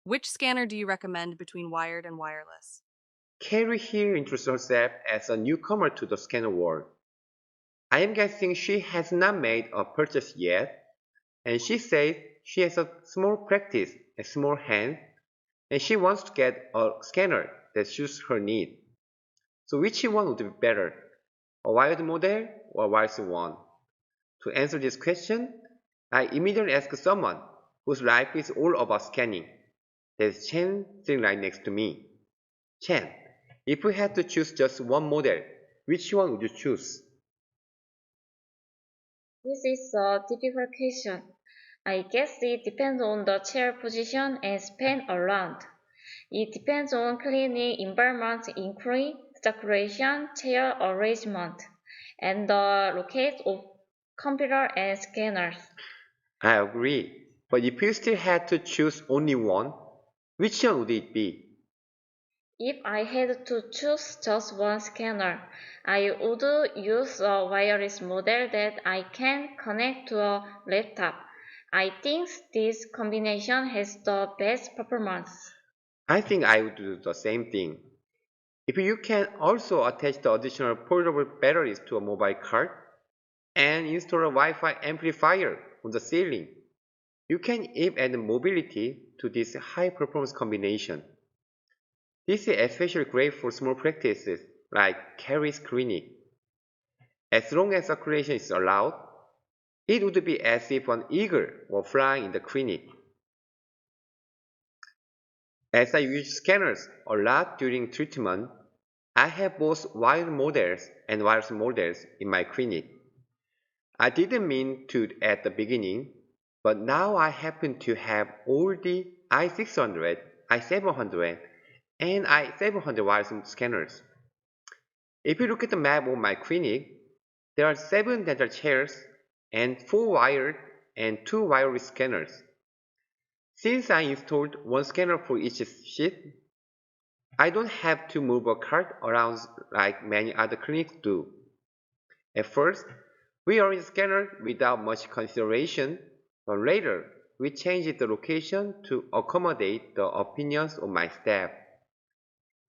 Which scanner do you recommend between wired and wireless? Carrie here introduced herself as a newcomer to the scanner world. I am guessing she has not made a purchase yet, and she says she has a small practice and small hands, and she wants to get a scanner that suits her need. So which one would be better, a wired model or a wireless one? To answer this question, I immediately ask someone whose life is all about scanning. There's Chen sitting right next to me. Chen, if you had to choose just one model, which one would you choose? This is a difficult question. I guess it depends on the chair position and span around. It depends on clinic environment including circulation, chair arrangement, and the locate of computer and scanners. I agree. But if you still had to choose only one, which one would it be? If I had to choose just one scanner, I would use a wireless model that I can connect to a laptop. I think this combination has the best performance. I think I would do the same thing. If you can also attach the additional portable batteries to a mobile cart and install a Wi-Fi amplifier on the ceiling, you can even add mobility to this high-performance combination. This is especially great for small practices like Carrie's clinic. As long as circulation is allowed, it would be as if an eagle were flying in the clinic. As I use scanners a lot during treatment, I have both wired models and wireless models in my clinic. I didn't mean to at the beginning, but now I happen to have all the i600, i700, and i700 wireless scanners. If you look at the map of my clinic, there are 7 dental chairs and 4 wired and 2 wireless scanners. Since I installed one scanner for each sheet, I don't have to move a cart around like many other clinics do. At first, we arranged the scanner without much consideration, but later we changed the location to accommodate the opinions of my staff.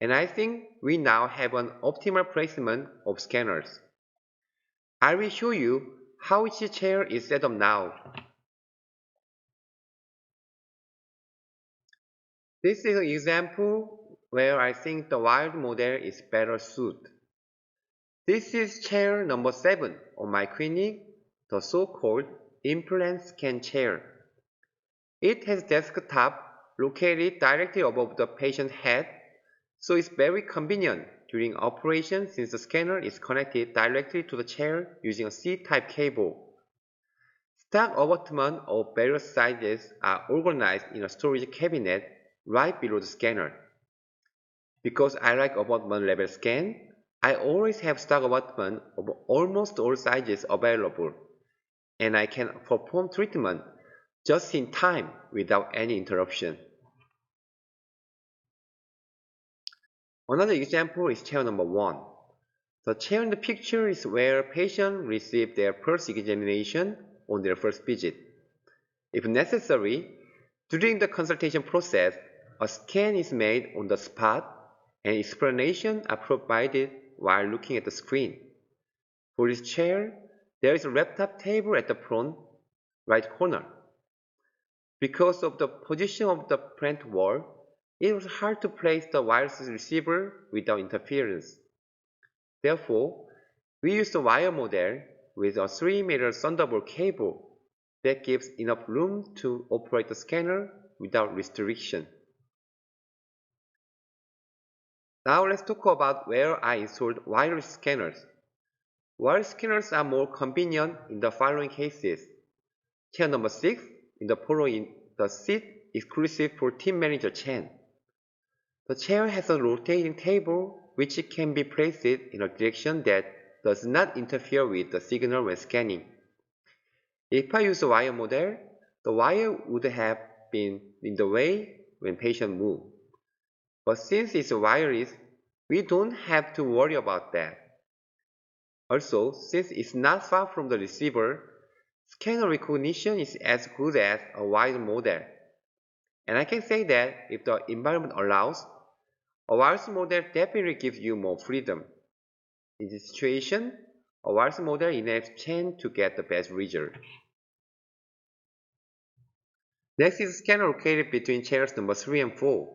And I think we now have an optimal placement of scanners. I will show you how each chair is set up now. This is an example where I think the wired model is better suited. This is chair number 7 on my clinic, the so-called implant scan chair. It has desktop located directly above the patient's head, so it's very convenient during operation since the scanner is connected directly to the chair using a C-type cable. Stock abutment of various sizes are organized in a storage cabinet right below the scanner. Because I like abutment level scan, I always have stock abutment of almost all sizes available, and I can perform treatment just in time without any interruption. Another example is chair number 1. The chair in the picture is where patients receive their first examination on their first visit. If necessary, during the consultation process, a scan is made on the spot and explanations are provided while looking at the screen. For this chair, there is a laptop table at the front right corner. Because of the position of the plant wall, it was hard to place the wireless receiver without interference. Therefore, we used a wire model with a 3-meter Thunderbolt cable that gives enough room to operate the scanner without restriction. Now let's talk about where I installed wireless scanners. Wireless scanners are more convenient in the following cases. Chair number 6 in the following the seat exclusive for team manager Chen. The chair has a rotating table which can be placed in a direction that does not interfere with the signal when scanning. If I use a wire model, the wire would have been in the way when patient move. But since it's wireless, we don't have to worry about that. Also, since it's not far from the receiver, scanner recognition is as good as a wire model. And I can say that if the environment allows, a wireless model definitely gives you more freedom. In this situation, a wireless model enables Chen to get the best result. Next is scanner located between chairs number 3 and 4.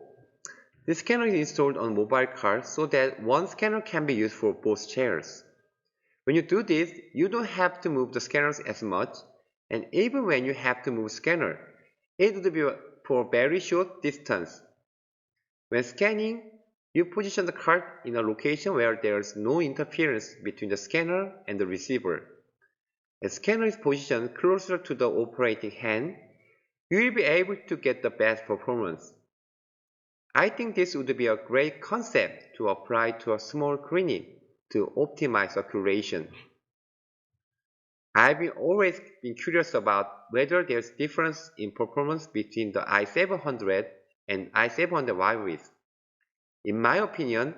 This scanner is installed on mobile card so that one scanner can be used for both chairs. When you do this, you don't have to move the scanners as much, and even when you have to move scanner, it would be for a very short distance. When scanning, you position the card in a location where there is no interference between the scanner and the receiver. As the scanner is positioned closer to the operating hand, you will be able to get the best performance. I think this would be a great concept to apply to a small clinic to optimize circulation. I've always been curious about whether there's difference in performance between the i700 and i700 wireless. In my opinion,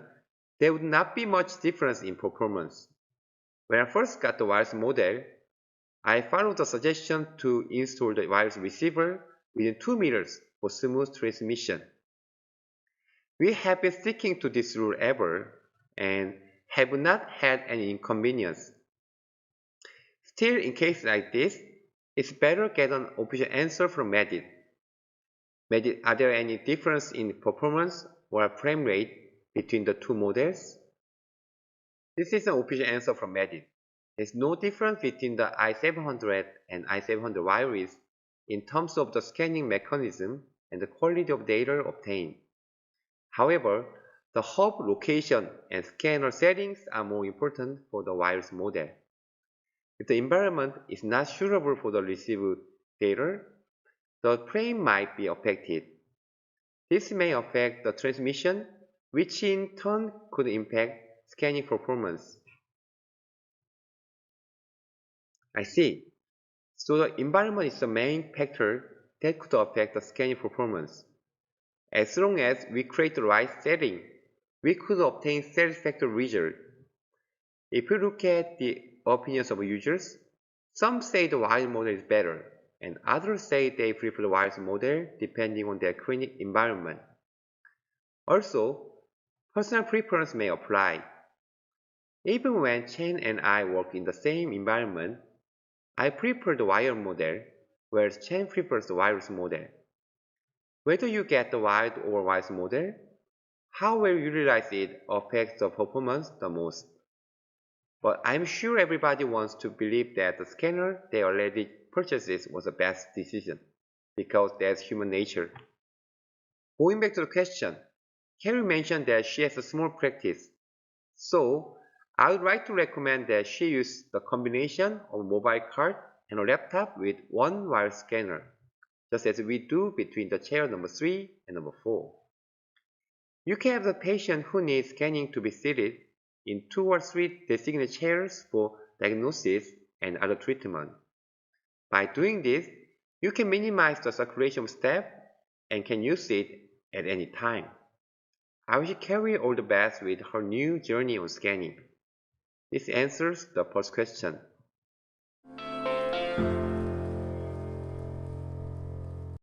there would not be much difference in performance. When I first got the wireless model, I followed the suggestion to install the wireless receiver within 2 meters for smooth transmission. We have been sticking to this rule ever and have not had any inconvenience. Still, in cases like this, it's better get an official answer from Medit. Medit, are there any difference in performance or frame rate between the two models? This is an official answer from Medit. There's no difference between the i700 and i700 wireless in terms of the scanning mechanism and the quality of data obtained. However, the hub location and scanner settings are more important for the wireless model. If the environment is not suitable for the received data, the frame might be affected. This may affect the transmission, which in turn could impact scanning performance. I see. So the environment is the main factor that could affect the scanning performance. As long as we create the right setting, we could obtain satisfactory result. If you look at the opinions of users, some say the wired model is better, and others say they prefer the wired model depending on their clinic environment. Also, personal preference may apply. Even when Chen and I work in the same environment, I prefer the wired model, whereas Chen prefers the wireless model. Whether you get the wired or wireless model, how well you utilize it affects the performance the most. But I'm sure everybody wants to believe that the scanner they already purchased was the best decision, because that's human nature. Going back to the question, Carrie mentioned that she has a small practice. So, I would like to recommend that she use the combination of a mobile card and a laptop with one wire scanner, just as we do between the chair number 3 and number 4. You can have the patient who needs scanning to be seated in 2 or 3 designated chairs for diagnosis and other treatment. By doing this, you can minimize the circulation step and can use it at any time. I wish Carrie all the best with her new journey on scanning. This answers the first question.